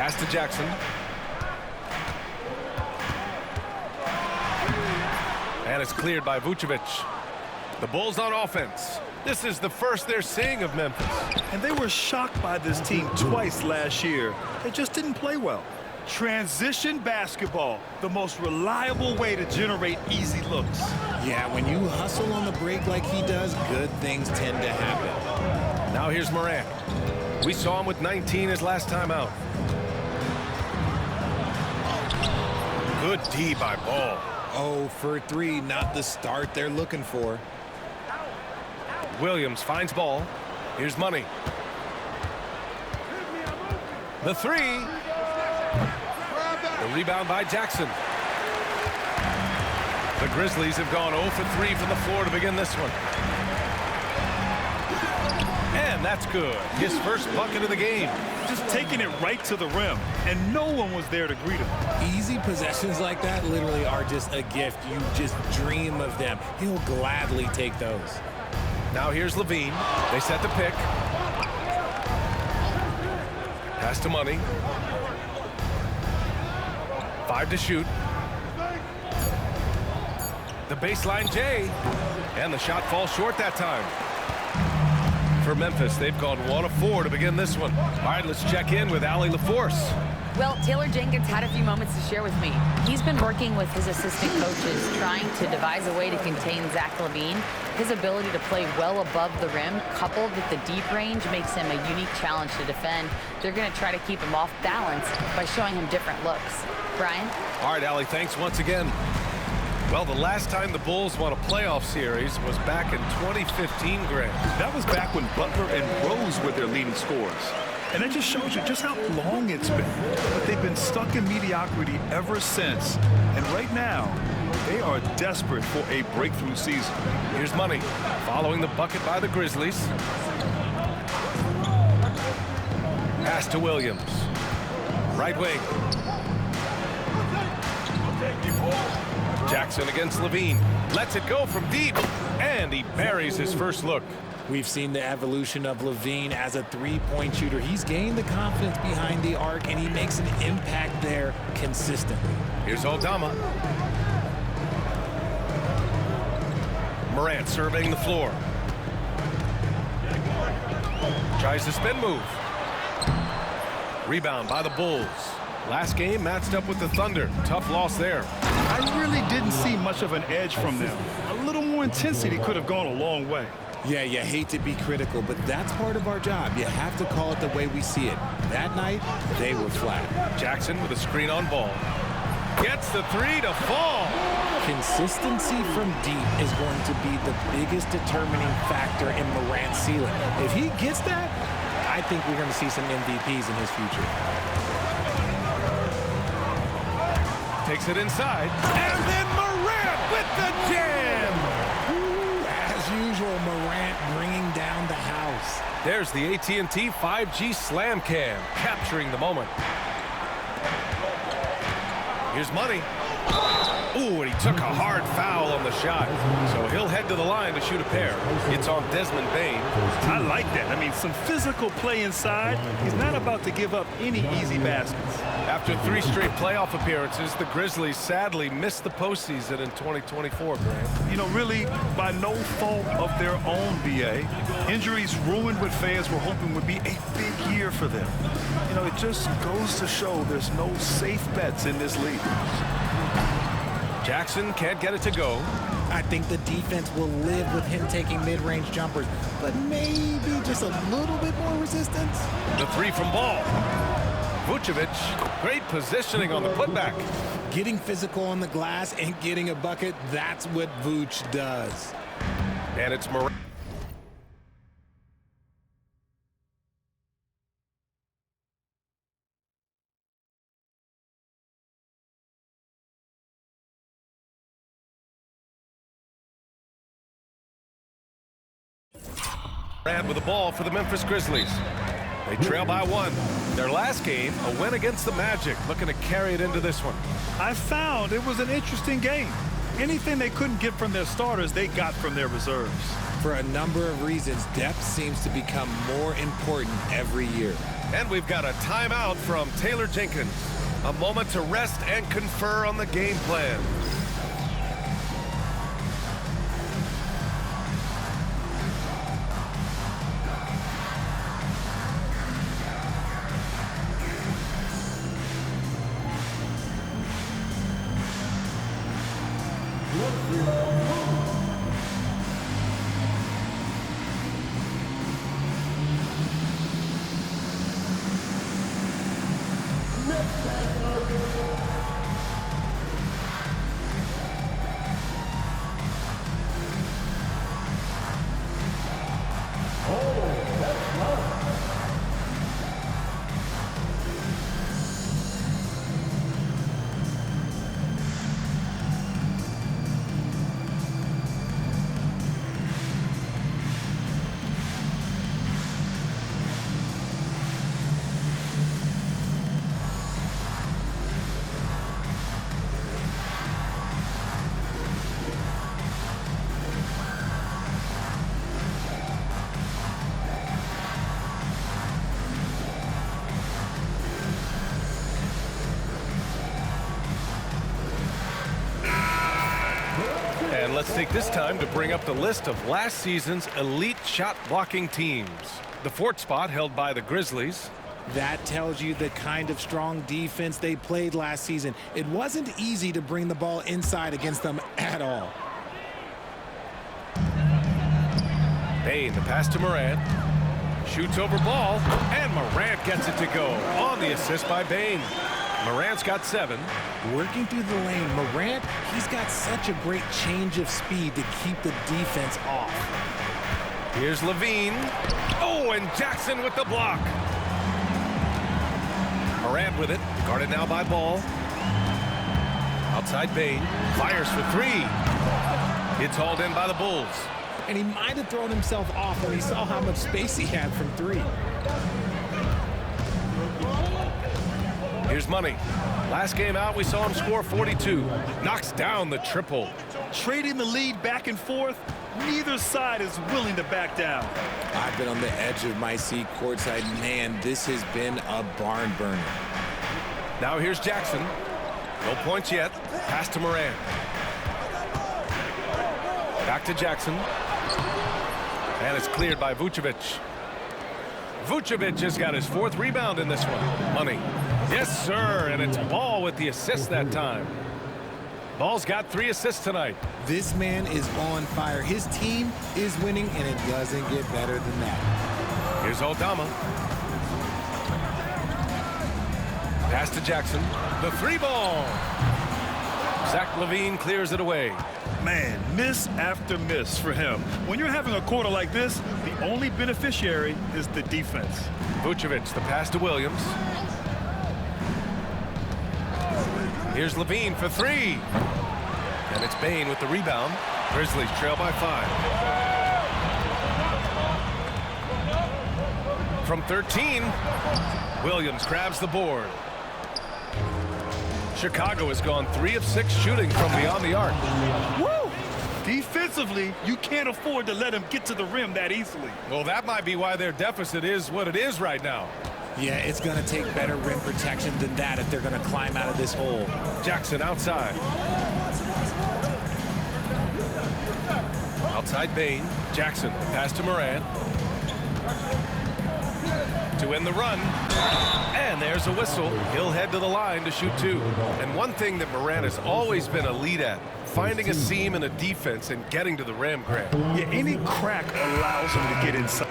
Pass to Jackson. And it's cleared by Vucevic. The Bulls on offense. This is the first they're seeing of Memphis. And they were shocked by this team twice last year. They just didn't play well. Transition basketball, the most reliable way to generate easy looks. Yeah, when you hustle on the break like he does, good things tend to happen. Now here's Morant. We saw him with 19 his last time out. Good D by Ball. 0 for 3, not the start they're looking for. Williams finds Ball. Here's Money. The three. The rebound by Jackson. The Grizzlies have gone 0 for 3 from the floor to begin this one. And that's good. His first bucket of the game. Just taking it right to the rim, and no one was there to greet him. Easy possessions like that literally are just a gift. You just dream of them. He'll gladly take those. Now here's Levine. They set the pick. Pass to Money. 5 to shoot. The baseline J. And the shot falls short that time. For Memphis, they've gone 1 of 4 to begin this one. All right, let's check in with Allie LaForce. Well, Taylor Jenkins had a few moments to share with me. He's been working with his assistant coaches, trying to devise a way to contain Zach LaVine. His ability to play well above the rim, coupled with the deep range, makes him a unique challenge to defend. They're going to try to keep him off balance by showing him different looks. Brian? All right, Allie, thanks once again. Well, the last time the Bulls won a playoff series was back in 2015, Grant. That was back when Butler and Rose were their leading scorers. And that just shows you just how long it's been. But they've been stuck in mediocrity ever since. And right now, they are desperate for a breakthrough season. Here's Money, following the bucket by the Grizzlies. Pass to Williams. Right wing. Jackson against Levine. Lets it go from deep. And he buries his first look. We've seen the evolution of Levine as a three-point shooter. He's gained the confidence behind the arc, and he makes an impact there consistently. Here's Aldama. Morant surveying the floor. Tries the spin move. Rebound by the Bulls. Last game matched up with the Thunder. Tough loss there. I really didn't see much of an edge from them. A little more intensity could have gone a long way. Yeah, you hate to be critical, but that's part of our job. You have to call it the way we see it. That night, they were flat. Jackson with a screen on Ball. Gets the three to fall. Consistency from deep is going to be the biggest determining factor in Morant's ceiling. If he gets that, I think we're going to see some MVPs in his future. Takes it inside. And then Morant with the jam. As usual, Morant bringing down the house. There's the AT&T 5G Slam Cam, capturing the moment. Here's Money. Ooh, and he took a hard foul on the shot. So he'll head to the line to shoot a pair. It's on Desmond Bane. I like that. I mean, some physical play inside. He's not about to give up any easy baskets. After 3 straight playoff appearances, the Grizzlies sadly missed the postseason in 2024, Grant. You know, really, by no fault of their own, B.A. Injuries ruined what fans were hoping would be a big year for them. You know, it just goes to show there's no safe bets in this league. Jackson can't get it to go. I think the defense will live with him taking mid-range jumpers, but maybe just a little bit more resistance. The three from Ball. Vucevic, great positioning on the putback. Getting physical on the glass and getting a bucket, that's what Vooch does. And it's Morant. With the ball for the Memphis Grizzlies. They trail by 1. Their last game, a win against the Magic, looking to carry it into this one. I found it was an interesting game. Anything they couldn't get from their starters, they got from their reserves. For a number of reasons, depth seems to become more important every year. And we've got a timeout from Taylor Jenkins. A moment to rest and confer on the game plan. And let's take this time to bring up the list of last season's elite shot blocking teams. The fourth spot held by the Grizzlies. That tells you the kind of strong defense they played last season. It wasn't easy to bring the ball inside against them at all. Bane, the pass to Morant. Shoots over ball, and Morant gets it to go on the assist by Bane. Morant's got 7. Working through the lane, Morant, he's got such a great change of speed to keep the defense off. Here's Levine. Oh, and Jackson with the block. Morant with it, guarded now by Ball. Outside Bane, fires for 3. It's hauled in by the Bulls. And he might have thrown himself off when he saw how much space he had from 3. Here's Money. Last game out, we saw him score 42. Knocks down the triple. Trading the lead back and forth, neither side is willing to back down. I've been on the edge of my seat courtside. Man, this has been a barn burner. Now here's Jackson. No points yet. Pass to Morant. Back to Jackson. And it's cleared by Vucevic. Vucevic has got his 4th rebound in this one. Money. Yes, sir, and it's Ball with the assist that time. Ball's got 3 assists tonight. This man is on fire. His team is winning, and it doesn't get better than that. Here's Aldama. Pass to Jackson. The 3-ball. Zach LaVine clears it away. Man, miss after miss for him. When you're having a quarter like this, the only beneficiary is the defense. Vucevic, the pass to Williams. Here's Levine for 3. And it's Bane with the rebound. Grizzlies trail by 5. From 13, Williams grabs the board. Chicago has gone 3 of 6 shooting from beyond the arc. Woo! Defensively, you can't afford to let him get to the rim that easily. Well, that might be why their deficit is what it is right now. Yeah, it's going to take better rim protection than that if they're going to climb out of this hole. Jackson outside. Outside Bane. Jackson, pass to Morant. To end the run. And there's a whistle. He'll head to the line to shoot 2. And one thing that Morant has always been elite at, finding a seam in a defense and getting to the rim, Grant. Yeah, any crack allows him to get inside.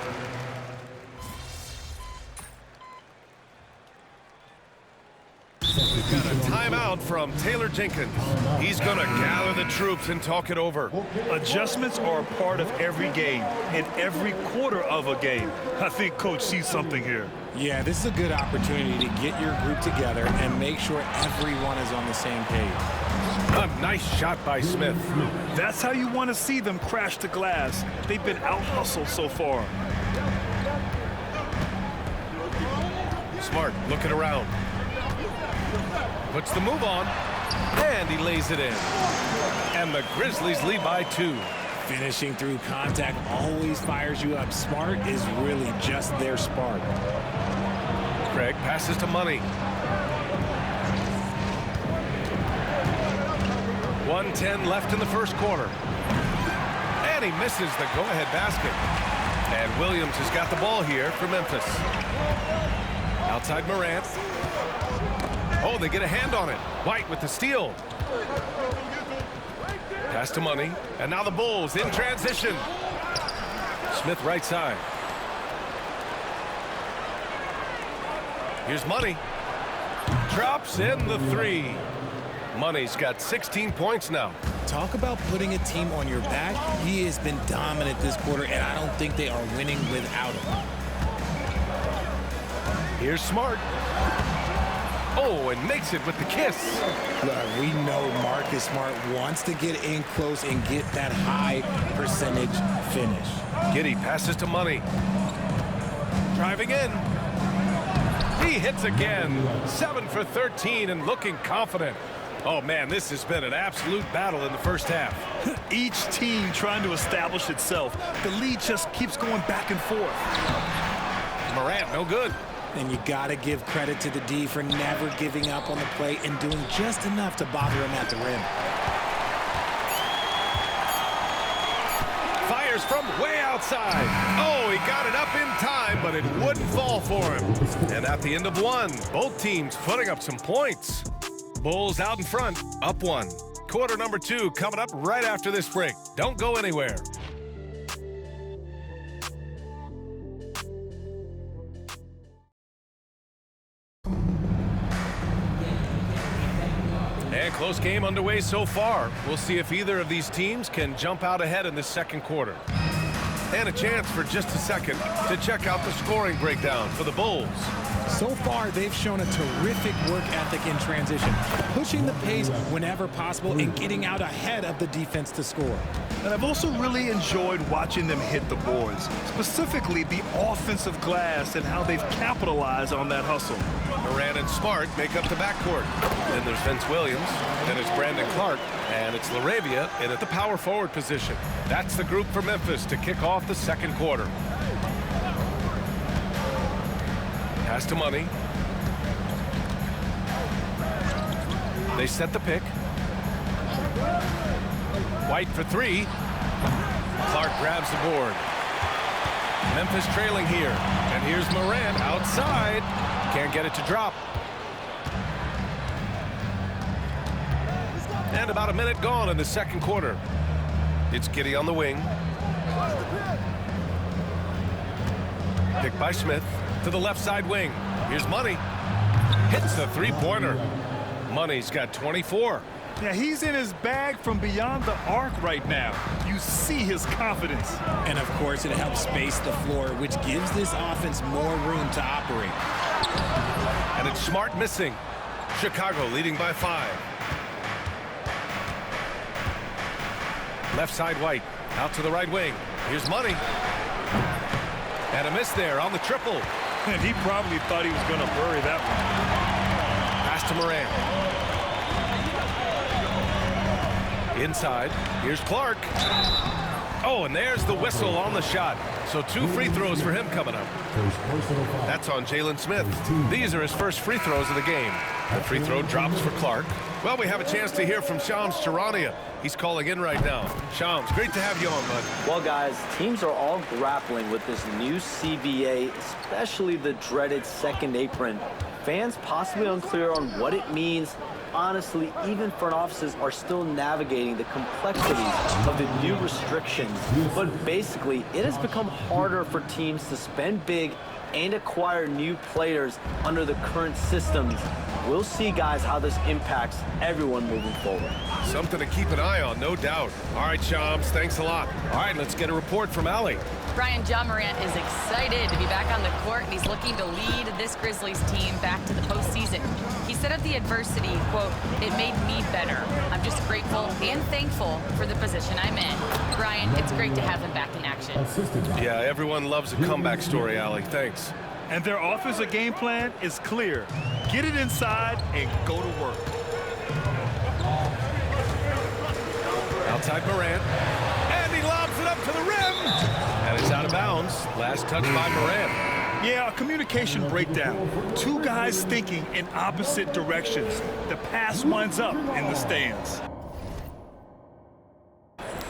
Got a timeout from Taylor Jenkins. He's going to gather the troops and talk it over. Adjustments are a part of every game and every quarter of a game. I think Coach sees something here. Yeah, this is a good opportunity to get your group together and make sure everyone is on the same page. A nice shot by Smith. That's how you want to see them crash the glass. They've been out-hustled so far. Smart looking around. Puts the move on, and he lays it in. And the Grizzlies lead by 2. Finishing through contact always fires you up. Smart is really just their spark. Craig. Passes to Money. 1:10 left in the first quarter. And he misses the go-ahead basket. And Williams has got the ball here for Memphis. Outside Morant. Oh, they get a hand on it. White with the steal. Pass to Money. And now the Bulls in transition. Smith right side. Here's Money. Drops in the three. Money's got 16 points now. Talk about putting a team on your back. He has been dominant this quarter, and I don't think they are winning without him. Here's Smart. Oh, and makes it with the kiss. Look, we know Marcus Smart wants to get in close and get that high percentage finish. Giddey passes to Money. Driving in. He hits again. 7 for 13 and looking confident. Oh, man, this has been an absolute battle in the first half. Each team trying to establish itself. The lead just keeps going back and forth. Morant, no good. And you got to give credit to the D for never giving up on the play and doing just enough to bother him at the rim. Fires from way outside. Oh, he got it up in time, but it wouldn't fall for him. And at the end of one, both teams putting up some points. Bulls out in front, up one. Quarter number 2 coming up right after this break. Don't go anywhere. And close game underway so far. We'll see if either of these teams can jump out ahead in this second quarter. And a chance for just a second to check out the scoring breakdown for the Bulls. So far, they've shown a terrific work ethic in transition, pushing the pace whenever possible and getting out ahead of the defense to score. And I've also really enjoyed watching them hit the boards, specifically the offensive glass and how they've capitalized on that hustle. Morant and Smart make up the backcourt. Then there's Vince Williams, then it's Brandon Clark, and it's LaRavia in at the power forward position. That's the group for Memphis to kick off the second quarter. Pass to Money. They set the pick. White for three. Clark grabs the board. Memphis trailing here. And here's Morant outside. Can't get it to drop. And about a minute gone in the second quarter. It's Giddey on the wing. Picked by Smith. To the left side wing. Here's Money. Hits the three-pointer. Money's got 24. Yeah, he's in his bag from beyond the arc right now. You see his confidence. And, of course, it helps space the floor, which gives this offense more room to operate. And it's Smart missing. Chicago leading by 5. Left side White. Out to the right wing. Here's Money. And a miss there on the triple. And he probably thought he was going to bury that one. Pass to Morant. Inside. Here's Clark. Oh, and there's the whistle on the shot. So 2 free throws for him coming up. That's on Jalen Smith. These are his first free throws of the game. The free throw drops for Clark. Well, we have a chance to hear from Shams Charania. He's calling in right now. Shams, great to have you on, bud. Well, guys, teams are all grappling with this new CBA, especially the dreaded second apron. Fans possibly unclear on what it means. Honestly, even front offices are still navigating the complexities of the new restrictions. But basically, it has become harder for teams to spend big and acquire new players under the current systems. We'll see, guys, how this impacts everyone moving forward. Something to keep an eye on, no doubt. All right, Shams, thanks a lot. All right, let's get a report from Allie. Brian, Ja Morant is excited to be back on the court, and he's looking to lead this Grizzlies team back to the postseason. He said of the adversity, quote, "It made me better. I'm just grateful and thankful for the position I'm in." Brian, it's great to have him back in action. Yeah, everyone loves a comeback story, Allie. Thanks. And their offensive game plan is clear. Get it inside and go to work. Outside Morant. And he lobs it up to the rim. And it's out of bounds. Last touch by Morant. Yeah, a communication breakdown. Two guys thinking in opposite directions. The pass winds up in the stands.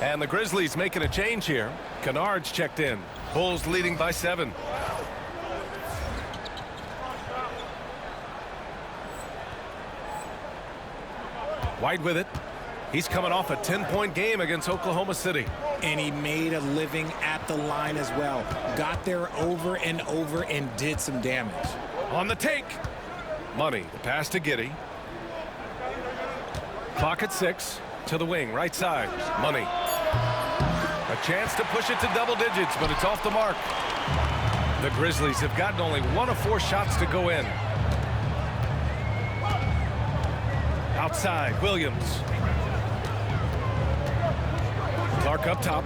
And the Grizzlies making a change here. Kennard's checked in. Bulls leading by 7. White with it. He's coming off a 10-point game against Oklahoma City. And he made a living at the line as well. Got there over and over and did some damage. On the take. Money. The pass to Giddey. Clock at 6. To the wing. Right side. Money. A chance to push it to double digits, but it's off the mark. The Grizzlies have gotten only 1 of 4 shots to go in. Outside. Williams. Clark up top.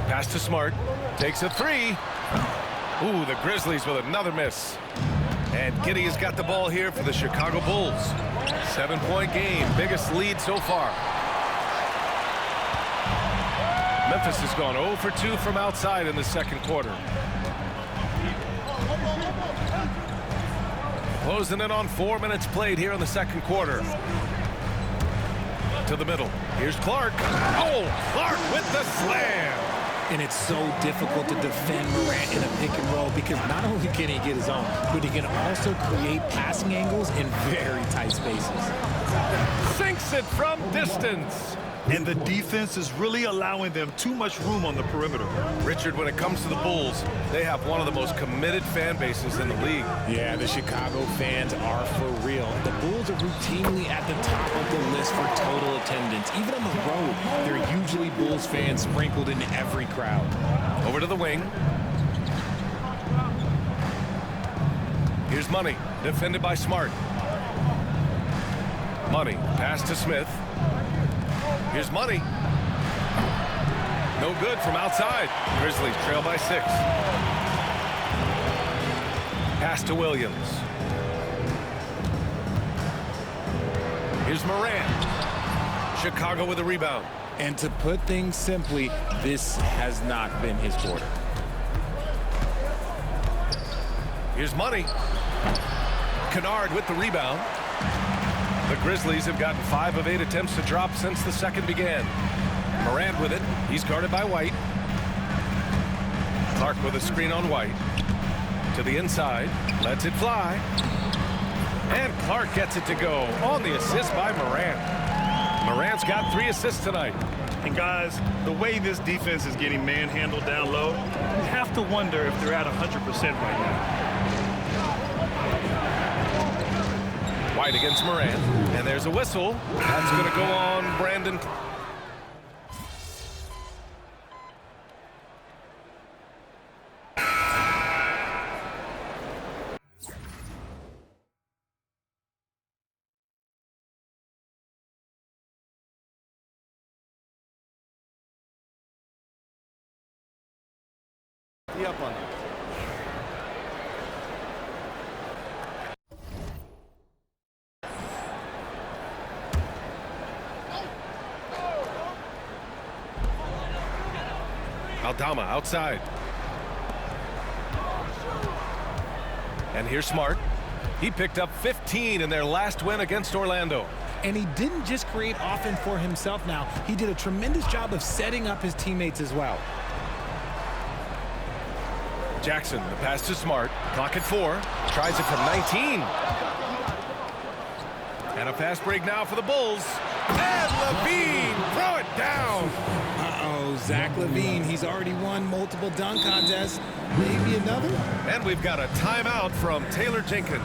Pass to Smart. Takes a 3. Ooh, the Grizzlies with another miss. And Giddey has got the ball here for the Chicago Bulls. 7-point game. Biggest lead so far. Memphis has gone 0 for 2 from outside in the second quarter. Closing in on 4 minutes played here in the second quarter. To the middle. Here's Clark. Oh, Clark with the slam. And it's so difficult to defend Morant in a pick and roll because not only can he get his own, but he can also create passing angles in very tight spaces. Sinks it from distance. And the defense is really allowing them too much room on the perimeter. Richard, when it comes to the Bulls, they have one of the most committed fan bases in the league. Yeah, the Chicago fans are for real. The Bulls are routinely at the top of the list for total attendance. Even on the road, there are usually Bulls fans sprinkled in every crowd. Over to the wing. Here's Money, defended by Smart. Money, pass to Smith. Here's Money. No good from outside. Grizzlies trail by 6. Pass to Williams. Here's Morant. Chicago with a rebound. And to put things simply, this has not been his quarter. Here's Money. Kennard with the rebound. The Grizzlies have gotten 5 of 8 attempts to drop since the second began. Morant with it. He's guarded by White. Clark with a screen on White. To the inside. Lets it fly. And Clark gets it to go on the assist by Morant. Morant's got 3 assists tonight. And guys, the way this defense is getting manhandled down low, you have to wonder if they're at 100% right now. White against Morant, and there's a whistle. That's going to go on Brandon. Be up on that. Aldama outside. And here's Smart. He picked up 15 in their last win against Orlando. And he didn't just create offense for himself now. He did a tremendous job of setting up his teammates as well. Jackson, the pass to Smart. Clock at 4. Tries it from 19. And a fast break now for the Bulls. And LaVine, throw it down. Uh-oh, Zach LaVine, he's already won multiple dunk contests. Maybe another? And we've got a timeout from Taylor Jenkins.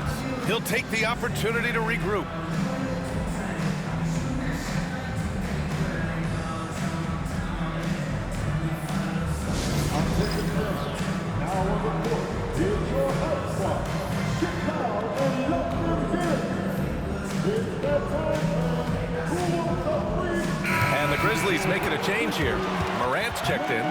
He'll take the opportunity to regroup. And the Grizzlies making a change here. Morant's checked in.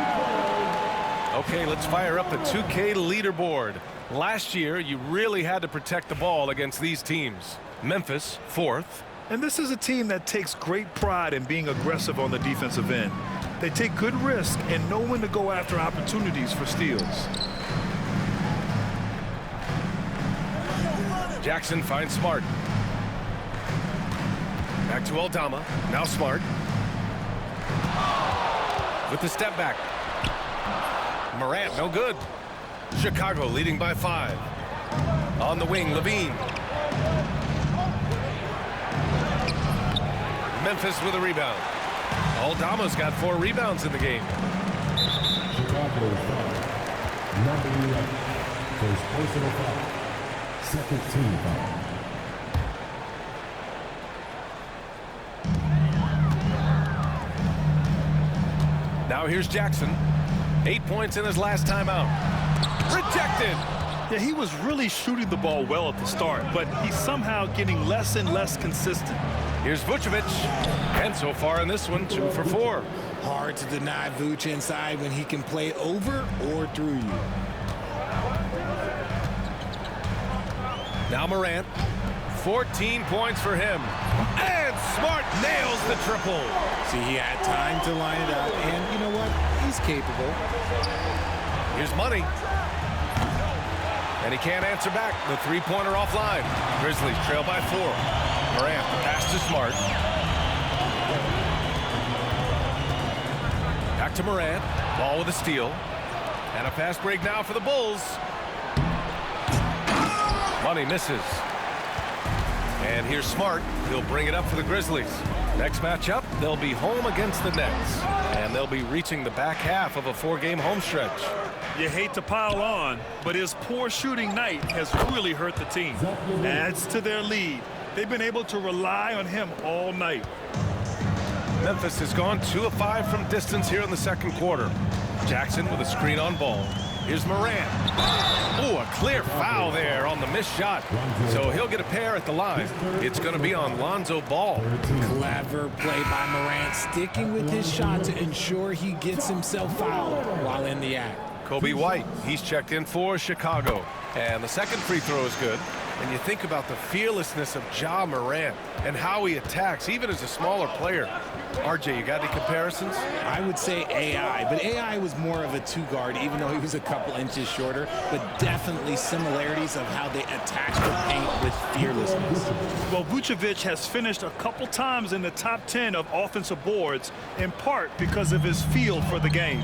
Okay, let's fire up the 2K leaderboard. Last year, you really had to protect the ball against these teams. Memphis, 4th. And this is a team that takes great pride in being aggressive on the defensive end. They take good risk and know when to go after opportunities for steals. Jackson finds Smart. Back to Aldama. Now Smart. With the step back. Morant, no good. Chicago leading by 5. On the wing, Levine. Memphis with a rebound. Aldama's got 4 rebounds in the game. Chicago foul. Number 11. First personal foul. Second team foul. Now here's Jackson. 8 points in his last timeout. Rejected. Yeah, he was really shooting the ball well at the start, but he's somehow getting less and less consistent. Here's Vucevic. And so far in this one, 2 for 4. Hard to deny Vooch inside when he can play over or through you. Now Morant. 14 points for him. And Smart nails the triple. See, he had time to line it up, and you know what? He's capable. Here's Money. And he can't answer back. The three-pointer offline. Grizzlies trail by 4. Morant, the pass to Smart. Back to Morant. Ball with a steal. And a fast break now for the Bulls. Money misses. And here's Smart. He'll bring it up for the Grizzlies. Next matchup, they'll be home against the Nets. And they'll be reaching the back half of a 4-game home stretch. You hate to pile on, but his poor shooting night has really hurt the team. Adds to their lead. They've been able to rely on him all night. Memphis has gone 2 of 5 from distance here in the second quarter. Jackson with a screen on ball. Here's Morant. Oh, a clear foul there on the missed shot. So he'll get a pair at the line. It's going to be on Lonzo Ball. Clever play by Morant, sticking with his shot to ensure he gets himself fouled while in the act. Kobe White, he's checked in for Chicago. And the second free throw is good. And you think about the fearlessness of Ja Morant and how he attacks, even as a smaller player. RJ, you got any comparisons? I would say AI, but AI was more of a 2-guard, even though he was a couple inches shorter, but definitely similarities of how they attack the paint with fearlessness. Well, Vucevic has finished a couple times in the top 10 of offensive boards, in part because of his feel for the game.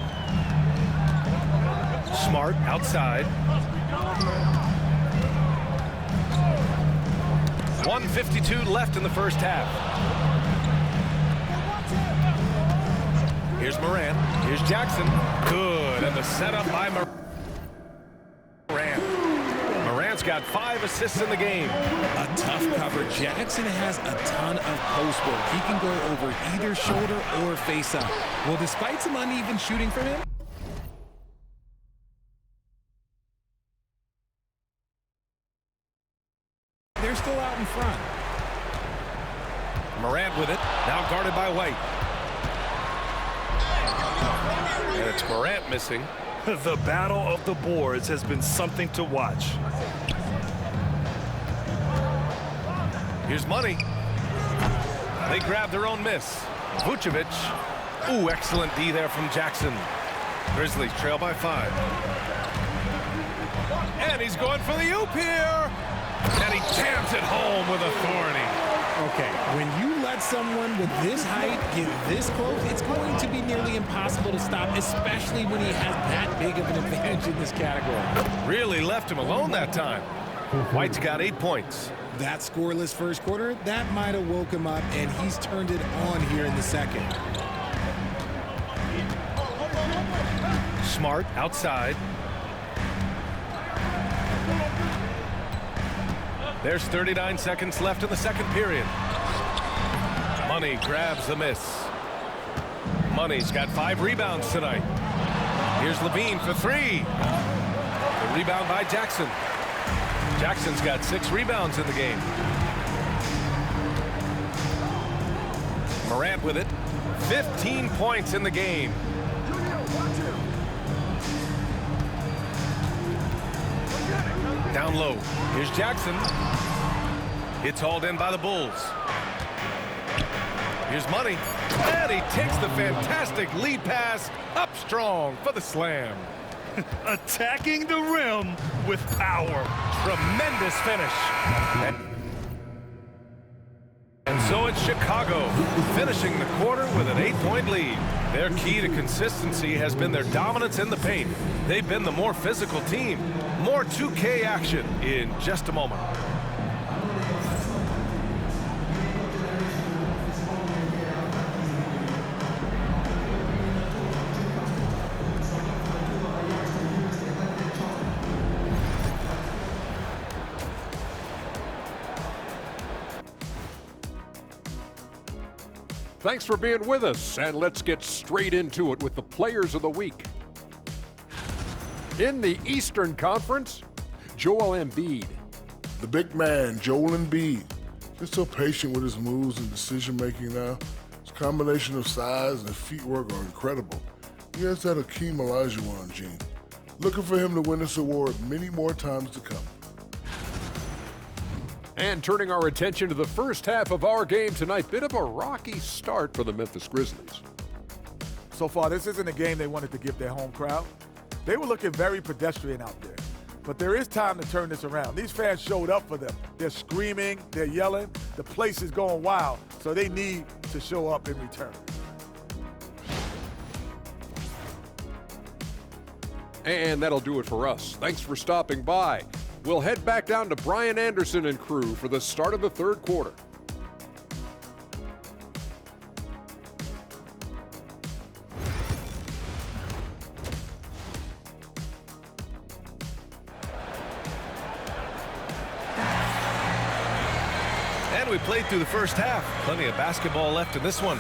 Smart outside. 1:52 left in the first half. Here's Morant. Here's Jackson. Good. And the setup by Morant. Morant's got 5 assists in the game. A tough cover. Jackson has a ton of post work. He can go over either shoulder or face up. Well, despite some uneven shooting from him, they're still out in front. Morant with it. Now guarded by White. And it's Morant missing. The battle of the boards has been something to watch. Here's Money. They grab their own miss. Vucevic. Ooh, excellent D there from Jackson. Grizzlies trail by 5. And he's going for the oop here. And he jams it home with authority. Okay, when you let someone with this height get this close, it's going to be nearly impossible to stop, especially when he has that big of an advantage in this category. Really left him alone that time. White's got 8 points. That scoreless first quarter, that might have woke him up, and he's turned it on here in the second. Smart outside. There's 39 seconds left in the second period. Money grabs the miss. Money's got 5 rebounds tonight. Here's Levine for 3. The rebound by Jackson. Jackson's got 6 rebounds in the game. Morant with it. 15 points in the game. Down low. Here's Jackson. It's hauled in by the Bulls. Here's Money. And he takes the fantastic lead pass up strong for the slam. Attacking the rim with power. Tremendous finish. And so it's Chicago, finishing the quarter with an 8-point lead. Their key to consistency has been their dominance in the paint. They've been the more physical team. More 2K action in just a moment. Thanks for being with us, and let's get straight into it with the Players of the Week. In the Eastern Conference, Joel Embiid. The big man, Joel Embiid. He's so patient with his moves and decision-making now. His combination of size and feet work are incredible. He has that Hakeem Olajuwon gene. Looking for him to win this award many more times to come. And turning our attention to the first half of our game tonight, bit of a rocky start for the Memphis Grizzlies. So far, this isn't a game they wanted to give their home crowd. They were looking very pedestrian out there. But there is time to turn this around. These fans showed up for them. They're screaming, they're yelling, the place is going wild, so they need to show up in return. And that'll do it for us. Thanks for stopping by. We'll head back down to Brian Anderson and crew for the start of the third quarter. And we played through the first half. Plenty of basketball left in this one.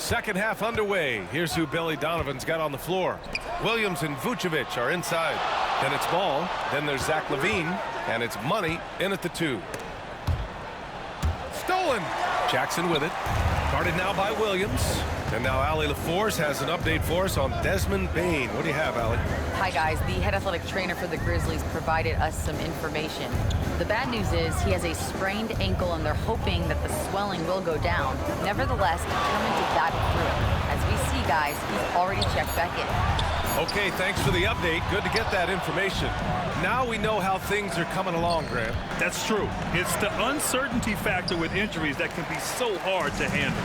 Second half underway. Here's who Billy Donovan's got on the floor. Williams and Vucevic are inside. Then it's Ball. Then there's Zach LaVine. And it's Money in at the 2. Stolen. Jackson with it. Guarded now by Williams. And now Allie LaForce has an update for us on Desmond Bane. What do you have, Allie? Hi, guys. The head athletic trainer for the Grizzlies provided us some information. The bad news is he has a sprained ankle, and they're hoping that the swelling will go down. Nevertheless, determined to dive through. As we see, guys, he's already checked back in. Okay, thanks for the update. Good to get that information. Now we know how things are coming along, Graham. That's true. It's the uncertainty factor with injuries that can be so hard to handle.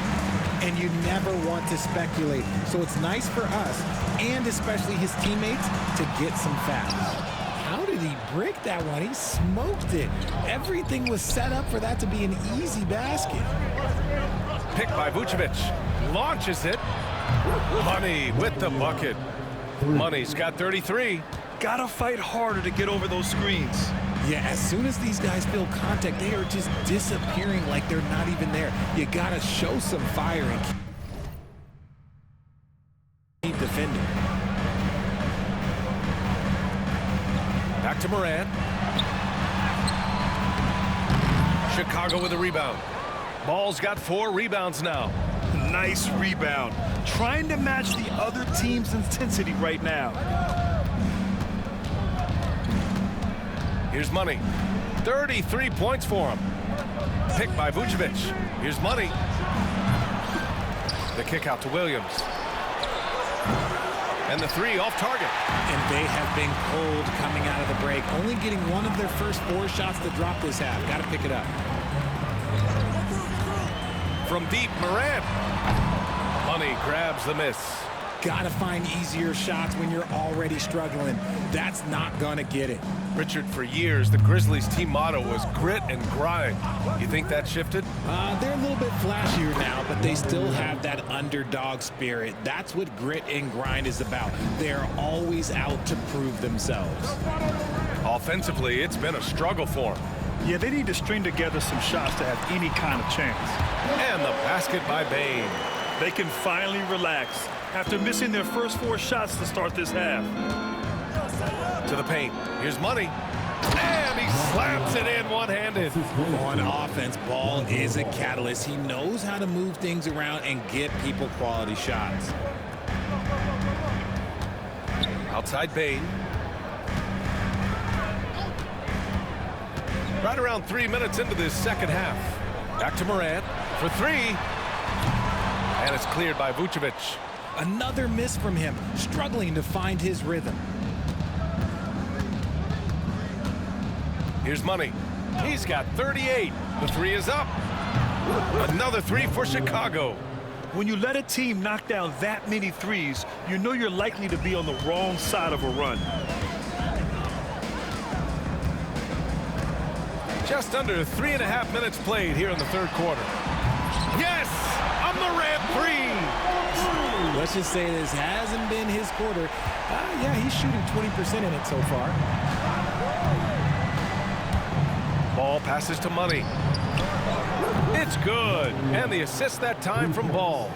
And you never want to speculate. So it's nice for us, and especially his teammates, to get some fouls. How did he break that one? He smoked it. Everything was set up for that to be an easy basket. Picked by Vucevic. Launches it. Money with the bucket. Money's got 33. Gotta fight harder to get over those screens. Yeah, as soon as these guys feel contact, they are just disappearing like they're not even there. You gotta show some fire and keep defending. Back to Morant. Chicago with a rebound. Ball's got 4 rebounds now. Nice rebound. Trying to match the other team's intensity right now. Here's Money. 33 points for him. Picked by Vucevic. Here's Money. The kick out to Williams. And the 3 off target. And they have been cold coming out of the break. Only getting one of their first 4 shots to drop this half. Got to pick it up. From deep, Morant. Money grabs the miss. Gotta find easier shots when you're already struggling. That's not gonna get it. Richard, for years, the Grizzlies team motto was grit and grind. You think that shifted? They're a little bit flashier now, but they still have that underdog spirit. That's what grit and grind is about. They're always out to prove themselves. Offensively, it's been a struggle for them. Yeah, they need to string together some shots to have any kind of chance. And the basket by Bane. They can finally relax after missing their first 4 shots to start this half. To the paint. Here's Money. And he slaps it in one-handed. On offense, Ball is a catalyst. He knows how to move things around and get people quality shots. Outside Bane. Right around 3 minutes into this second half. Back to Morant for 3. And it's cleared by Vucevic. Another miss from him, struggling to find his rhythm. Here's Money. He's got 38. The 3 is up. Another 3 for Chicago. When you let a team knock down that many threes, you know you're likely to be on the wrong side of a run. Just under 3.5 minutes played here in the third quarter. Yes! A Morant 3! Let's just say this hasn't been his quarter. Yeah, he's shooting 20% in it so far. Ball passes to Money. It's good. And the assist that time from Ball.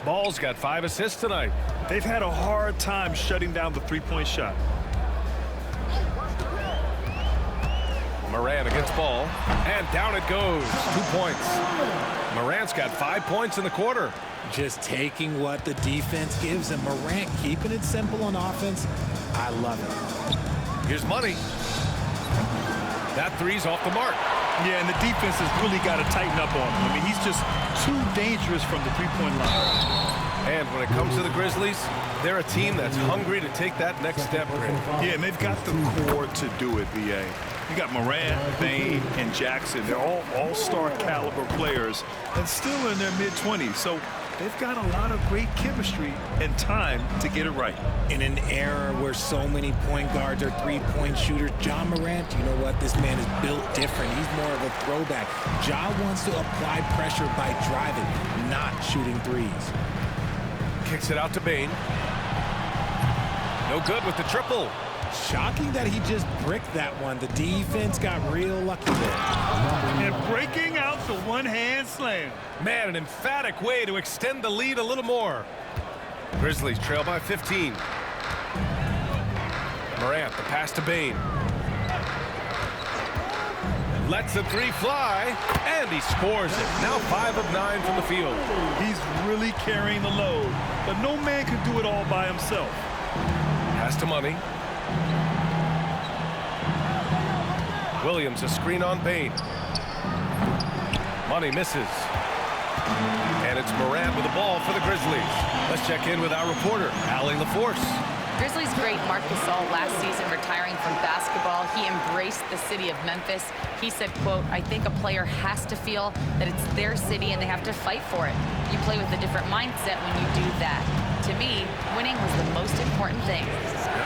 Ball's got 5 assists tonight. They've had a hard time shutting down the three-point shot. Morant against Ball. And down it goes. 2 points. Morant's got 5 points in the quarter. Just taking what the defense gives him. Morant keeping it simple on offense. I love it. Here's Money. That 3's off the mark. Yeah, and the defense has really got to tighten up on him. I mean, he's just too dangerous from the three-point line. And when it comes to the Grizzlies, they're a team that's hungry to take that next step. Yeah, and they've got the core to do it, BA. You got Morant, Bane, and Jackson. They're all all-star caliber players and still in their mid-20s. So they've got a lot of great chemistry and time to get it right. In an era where so many point guards are three-point shooters, Ja Morant, you know what? This man is built different. He's more of a throwback. Ja wants to apply pressure by driving, not shooting threes. Kicks it out to Bane. No good with the triple. Shocking that he just bricked that one. The defense got real lucky there. And breaking out a one-hand slam. Man, an emphatic way to extend the lead a little more. Grizzlies trail by 15. Morant, the pass to Bane. Lets a three fly, and he scores it. Now 5 of 9 from the field. He's really carrying the load, but no man can do it all by himself. Pass to Money. Williams, a screen on Bane. Money misses. And it's Morant with the ball for the Grizzlies. Let's check in with our reporter, Allie LaForce. Grizzlies great Marc Gasol last season retiring from basketball. He embraced the city of Memphis. He said, quote, "I think a player has to feel that it's their city and they have to fight for it. You play with a different mindset when you do that. To me, winning was the most important thing."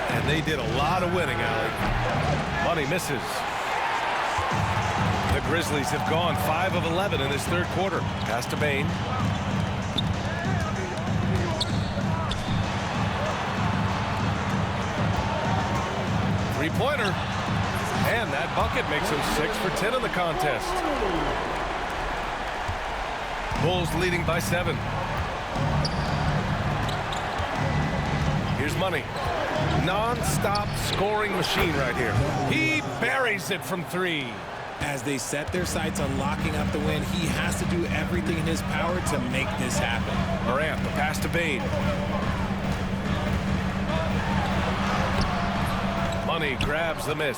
And they did a lot of winning, Allie. Money misses. The Grizzlies have gone 5 of 11 in this third quarter. Pass to Bane. Three-pointer. And that bucket makes him 6 for 10 in the contest. Bulls leading by 7. Here's Money. Non-stop scoring machine right here. He buries it from 3. As they set their sights on locking up the win, he has to do everything in his power to make this happen. Morant, the pass to Bane. Money grabs the miss.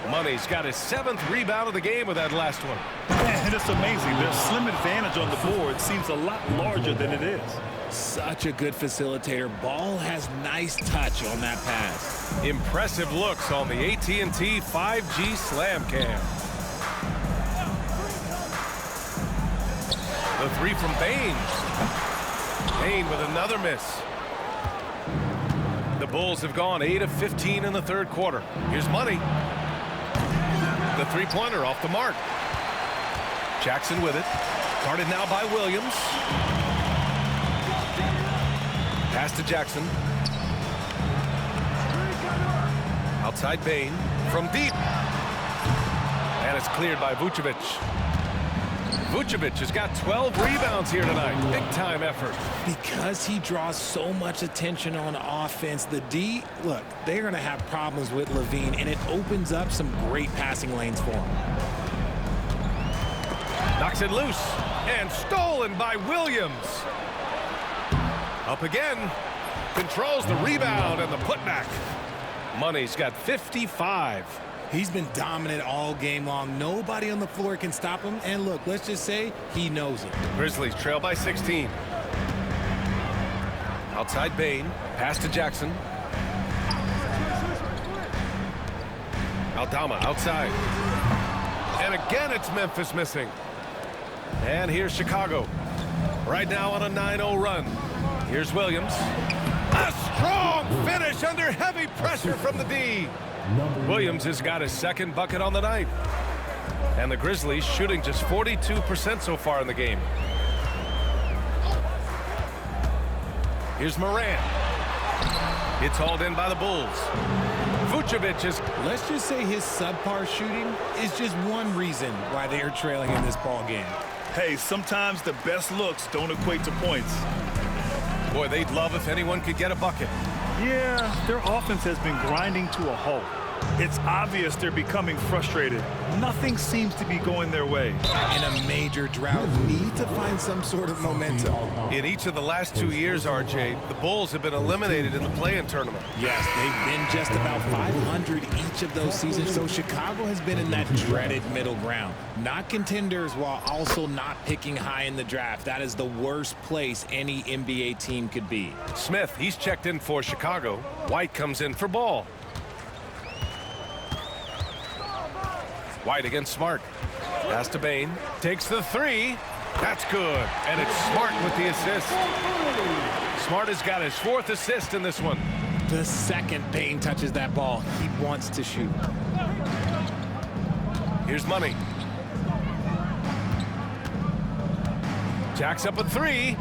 Money's got his 7th rebound of the game with that last one. And it's amazing. Their slim advantage on the board seems a lot larger than it is. Such a good facilitator. Ball has nice touch on that pass. Impressive looks on the AT&T 5G Slam Cam. The three from Bane. Bane with another miss. The Bulls have gone 8 of 15 in the third quarter. Here's Money. The three-pointer off the mark. Jackson with it. Guarded now by Williams. Pass to Jackson. Outside Bane from deep. And it's cleared by Vucevic. Vucevic has got 12 rebounds here tonight. Big-time effort. Because he draws so much attention on offense, the D, look, they're going to have problems with LaVine, and it opens up some great passing lanes for him. Knocks it loose. And stolen by Williams. Up again. Controls the rebound and the putback. Money's got 55. He's been dominant all game long. Nobody on the floor can stop him. And look, let's just say he knows it. Grizzlies trail by 16. Outside Bane. Pass to Jackson. Aldama outside. And again it's Memphis missing. And here's Chicago. Right now on a 9-0 run. Here's Williams. A strong finish under heavy pressure from the D. Williams has got his 2nd bucket on the night. And the Grizzlies shooting just 42% so far in the game. Here's Morant. It's hauled in by the Bulls. Vucevic is... Let's just say his subpar shooting is just one reason why they are trailing in this ball game. Hey, sometimes the best looks don't equate to points. Boy, they'd love if anyone could get a bucket. Yeah, their offense has been grinding to a halt. It's obvious they're becoming frustrated. Nothing seems to be going their way. In a major drought, need to find some sort of momentum. In each of the last 2 years, RJ, the Bulls have been eliminated in the play-in tournament. Yes, they've been just about 500 each of those seasons, so Chicago has been in that dreaded middle ground. Not contenders while also not picking high in the draft. That is the worst place any NBA team could be. Smith, he's checked in for Chicago. White comes in for Ball. White against Smart. Pass to Bane. Takes the 3. That's good. And it's Smart with the assist. Smart has got his 4th assist in this one. The second Bane touches that ball, he wants to shoot. Here's Money. Jacks up a 3.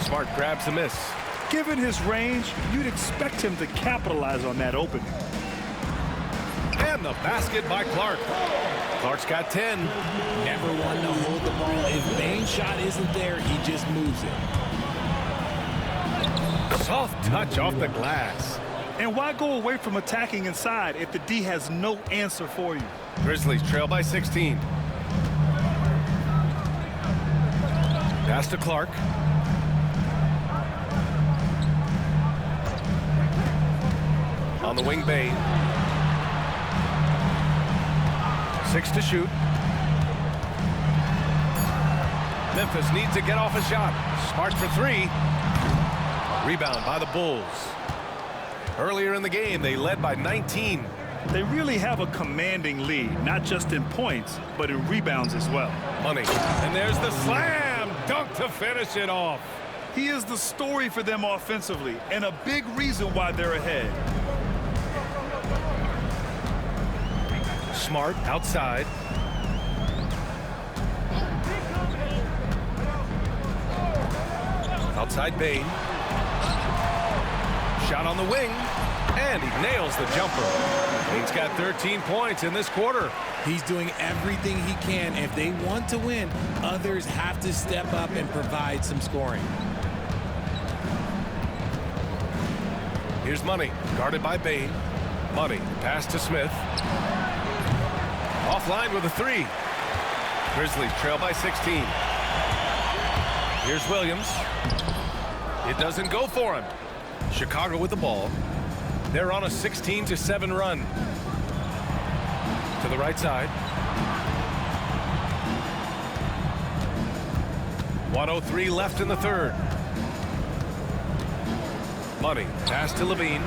Smart grabs the miss. Given his range, you'd expect him to capitalize on that opening. And the basket by Clark. Clark's got 10. Never one to hold the ball. If Bane's shot isn't there, he just moves it. Soft touch off the glass. And why go away from attacking inside if the D has no answer for you? Grizzlies trail by 16. Pass to Clark. On the wing, Bane. 6 to shoot. Memphis needs to get off a shot. Smart for 3. Rebound by the Bulls. Earlier in the game, they led by 19. They really have a commanding lead, not just in points, but in rebounds as well. Money. And there's the slam dunk to finish it off. He is the story for them offensively, and a big reason why they're ahead. Smart outside. Outside Bane. Shot on the wing, and he nails the jumper. Bane's got 13 points in this quarter. He's doing everything he can. If they want to win, others have to step up and provide some scoring. Here's Money, guarded by Bane. Money, pass to Smith. Offline with a 3. Grizzlies trail by 16. Here's Williams. It doesn't go for him. Chicago with the ball. They're on a 16-7 run. To the right side. 1:03 left in the third. Money, pass to Levine.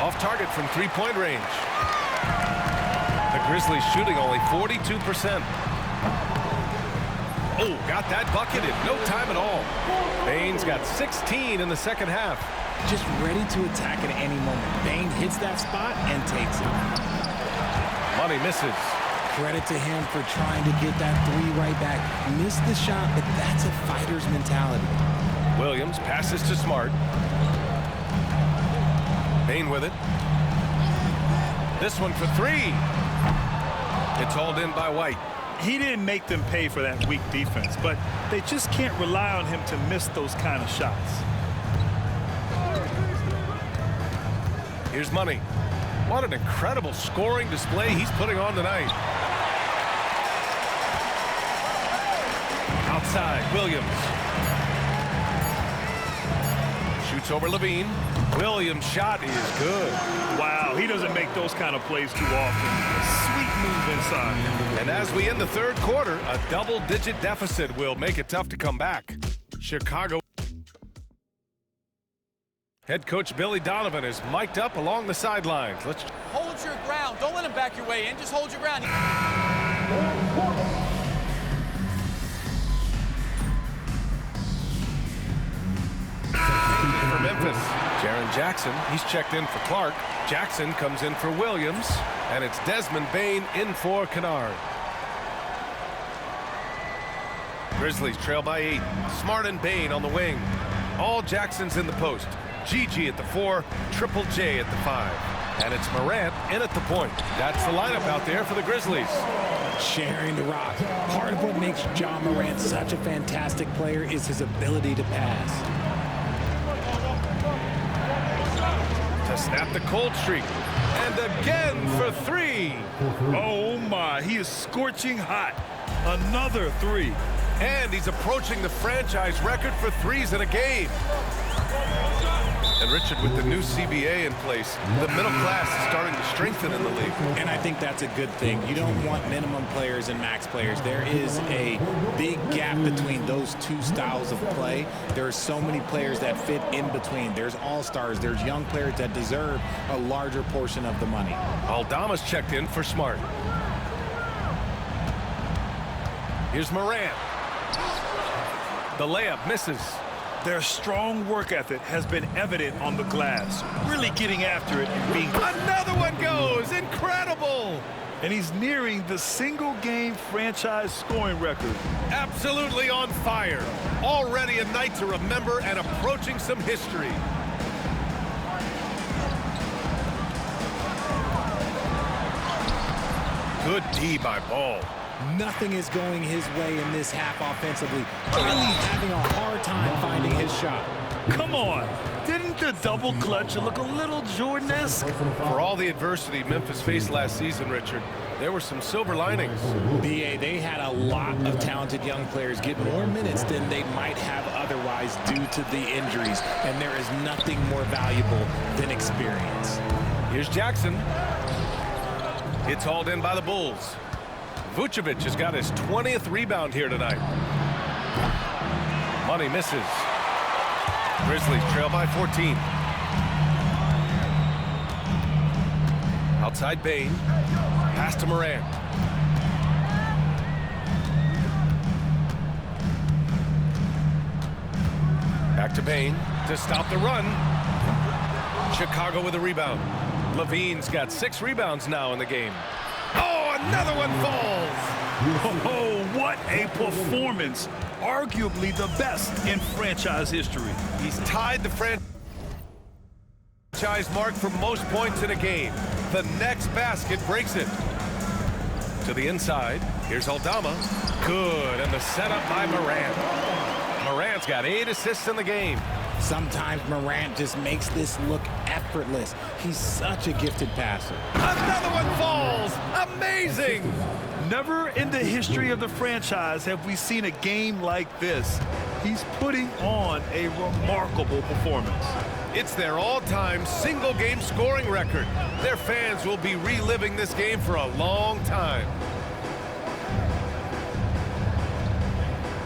Off target from 3-point range. The Grizzlies shooting only 42%. Oh, got that bucket in no time at all. Bane's got 16 in the second half. Just ready to attack at any moment. Bane hits that spot and takes it. Money misses. Credit to him for trying to get that 3 right back. Missed the shot, but that's a fighter's mentality. Williams passes to Smart. Bane with it. This one for 3. It's hauled in by White. He didn't make them pay for that weak defense, but they just can't rely on him to miss those kind of shots. Here's Money. What an incredible scoring display he's putting on tonight. Outside, Williams. Shoots over Levine. Williams' shot is good. Wow, he doesn't make those kind of plays too often. Sweet move inside. And as we end the third quarter, a double-digit deficit will make it tough to come back. Chicago. Head coach Billy Donovan is mic'd up along the sidelines. Let's hold your ground. Don't let him back your way in. Just hold your ground. For Memphis, Jaren Jackson. He's checked in for Clark. Jackson comes in for Williams. And it's Desmond Bane in for Kennard. Grizzlies trail by 8. Smart and Bane on the wing. All Jacksons in the post. Gigi at the 4, Triple J at the 5. And it's Morant in at the point. That's the lineup out there for the Grizzlies. Sharing the rock. Part of what makes Ja Morant such a fantastic player is his ability to pass. To snap the cold streak. And again for 3. Oh my, he is scorching hot. Another 3. And he's approaching the franchise record for 3s in a game. And Richard, with the new CBA in place, the middle class is starting to strengthen in the league. And I think that's a good thing. You don't want minimum players and max players. There is a big gap between those two styles of play. There are so many players that fit in between. There's all-stars. There's young players that deserve a larger portion of the money. Aldama's checked in for Smart. Here's Morant. The layup misses. Their strong work ethic has been evident on the glass, really getting after it and being... Another one goes! Incredible! And he's nearing the single-game franchise scoring record. Absolutely on fire. Already a night to remember and approaching some history. Good D by Ball. Nothing is going his way in this half offensively. Really having a hard time finding his shot. Come on. Didn't the double clutch look a little Jordan-esque? For all the adversity Memphis faced last season, Richard, there were some silver linings. BA, they had a lot of talented young players get more minutes than they might have otherwise due to the injuries, and there is nothing more valuable than experience. Here's Jackson. It's hauled in by the Bulls. Vucevic has got his 20th rebound here tonight. Money misses. Grizzlies trail by 14. Outside Bane. Pass to Morant. Back to Bane to stop the run. Chicago with a rebound. Levine's got 6 rebounds now in the game. Oh, another one falls. Oh, what a performance. Arguably the best in franchise history. He's tied the franchise mark for most points in a game. The next basket breaks it. To the inside. Here's Aldama. Good, and the setup by Morant. Morant's got 8 assists in the game. Sometimes Morant just makes this look effortless. He's such a gifted passer. Another one falls. Amazing. Never in the history of the franchise have we seen a game like this. He's putting on a remarkable performance. It's their all-time single-game scoring record. Their fans will be reliving this game for a long time.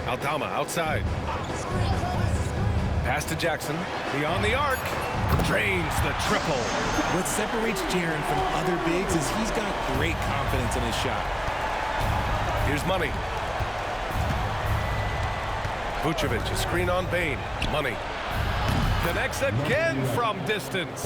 Aldama outside. Pass to Jackson. Beyond the arc. Drains the triple. What separates Jaren from other bigs is he's got great confidence in his shot. Here's Money. Vucevic, a screen on Bane. Money. Connects again from distance.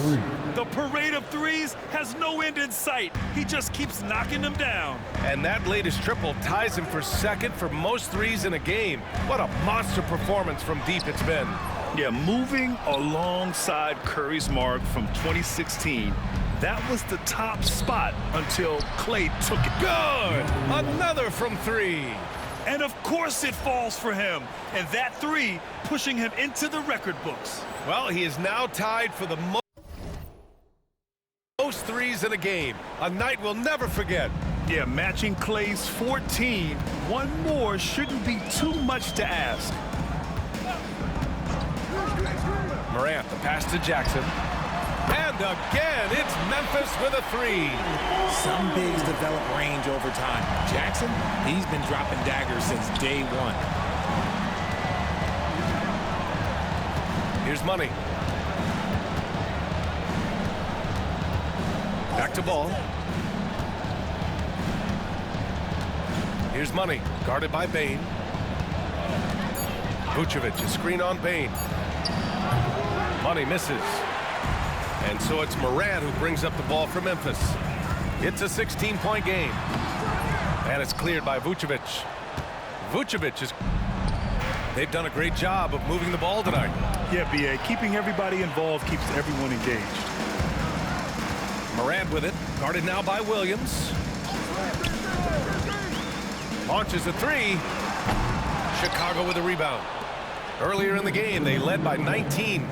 The parade of threes has no end in sight. He just keeps knocking them down. And that latest triple ties him for second for most threes in a game. What a monster performance from deep it's been. Yeah, moving alongside Curry's mark from 2016. That was the top spot until Klay took it. Good! Another from 3. And of course it falls for him. And that 3 pushing him into the record books. Well, he is now tied for the most threes in a game. A night we'll never forget. Yeah, matching Klay's 14. One more shouldn't be too much to ask. Morant, the pass to Jackson. And again, it's Memphis with a 3. Some bigs develop range over time. Jackson, he's been dropping daggers since day 1. Here's Money. Back to Ball. Here's Money, guarded by Bane. Vucevic, a screen on Bane. Money misses. And so it's Morant who brings up the ball for Memphis. It's a 16-point game. And it's cleared by Vucevic. Vucevic is... They've done a great job of moving the ball tonight. Yeah, B.A. Keeping everybody involved keeps everyone engaged. Morant with it. Guarded now by Williams. Launches a 3. Chicago with a rebound. Earlier in the game, they led by 19.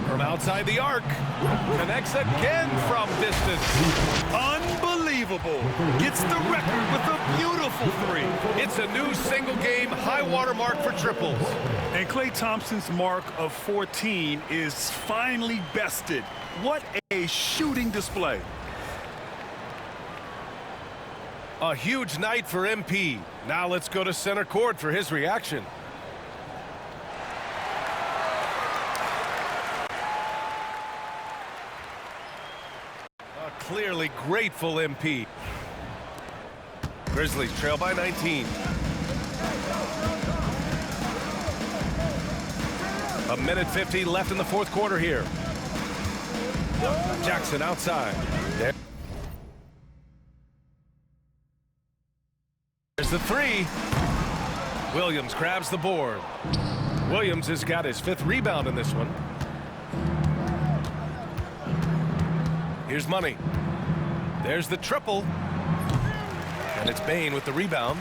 From outside the arc. Connects again from distance. Unbelievable. Gets the record with a beautiful 3. It's a new single-game high-water mark for triples. And Klay Thompson's mark of 14 is finally bested. What a shooting display. A huge night for MP. Now let's go to center court for his reaction. A clearly grateful MP. Grizzlies trail by 19. A minute 50 left in the fourth quarter here. Jackson outside. There's the 3. Williams grabs the board. Williams has got his 5th rebound in this one. Here's Money. There's the triple. And it's Bane with the rebound.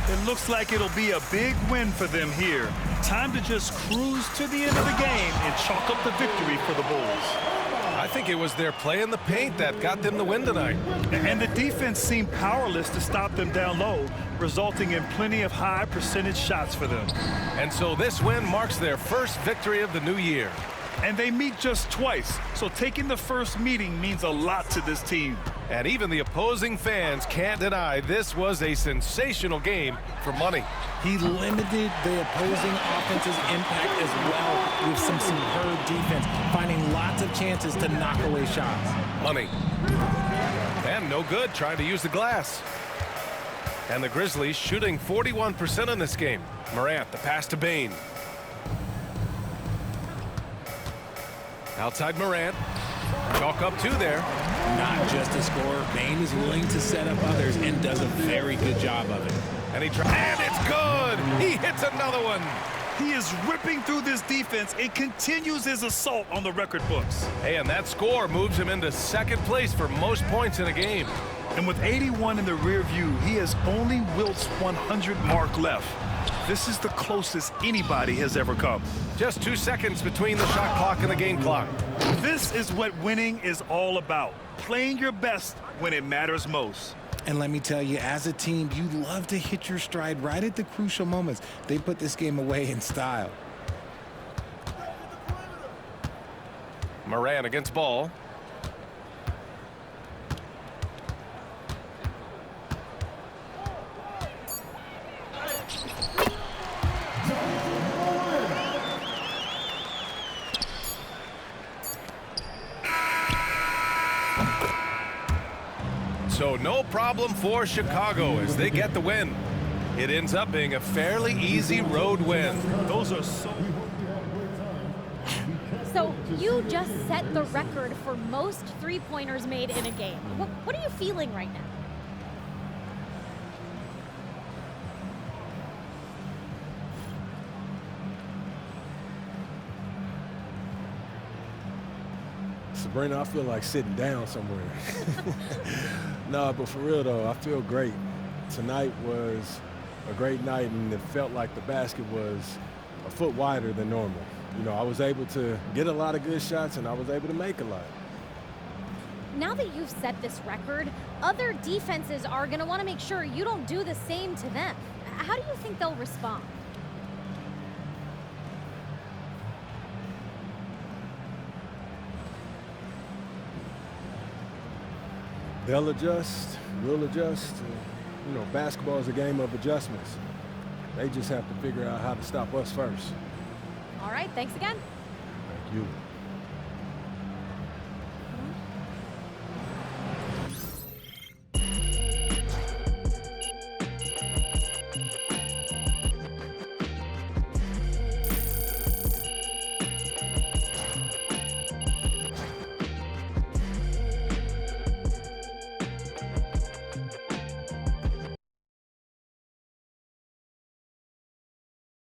It looks like it'll be a big win for them here. Time to just cruise to the end of the game and chalk up the victory for the Bulls. I think it was their play in the paint that got them the win tonight. And the defense seemed powerless to stop them down low, resulting in plenty of high percentage shots for them. And so this win marks their first victory of the new year. And they meet just twice, so taking the first meeting means a lot to this team. And even the opposing fans can't deny this was a sensational game for Money. He limited the opposing offense's impact as well with some superb defense, finding lots of chances to knock away shots. Money. And no good trying to use the glass. And the Grizzlies shooting 41% in this game. Morant, the pass to Bane. Outside Morant. Chalk up 2 there. Not just a scorer, Bane is willing to set up others and does a very good job of it. And and it's good. He hits another one. He is ripping through this defense and continues his assault on the record books. Hey, and that score moves him into second place for most points in a game. And with 81 in the rear view, he has only Wilt's 100 mark left. This is the closest anybody has ever come. Just 2 seconds between the shot clock and the game clock. This is what winning is all about. Playing your best when it matters most. And let me tell you, as a team, you love to hit your stride right at the crucial moments. They put this game away in style. Morant against Ball. So no problem for Chicago as they get the win. It ends up being a fairly easy road win. Those are so... So you just set the record for most three-pointers made in a game. What are you feeling right now? Sabrina, I feel like sitting down somewhere. No, but for real though, I feel great. Tonight was a great night, and it felt like the basket was a foot wider than normal. You know, I was able to get a lot of good shots, and I was able to make a lot. Now that you've set this record, other defenses are going to want to make sure you don't do the same to them. How do you think they'll respond? They'll adjust, we'll adjust. You know, basketball is a game of adjustments. They just have to figure out how to stop us first. All right, thanks again. Thank you.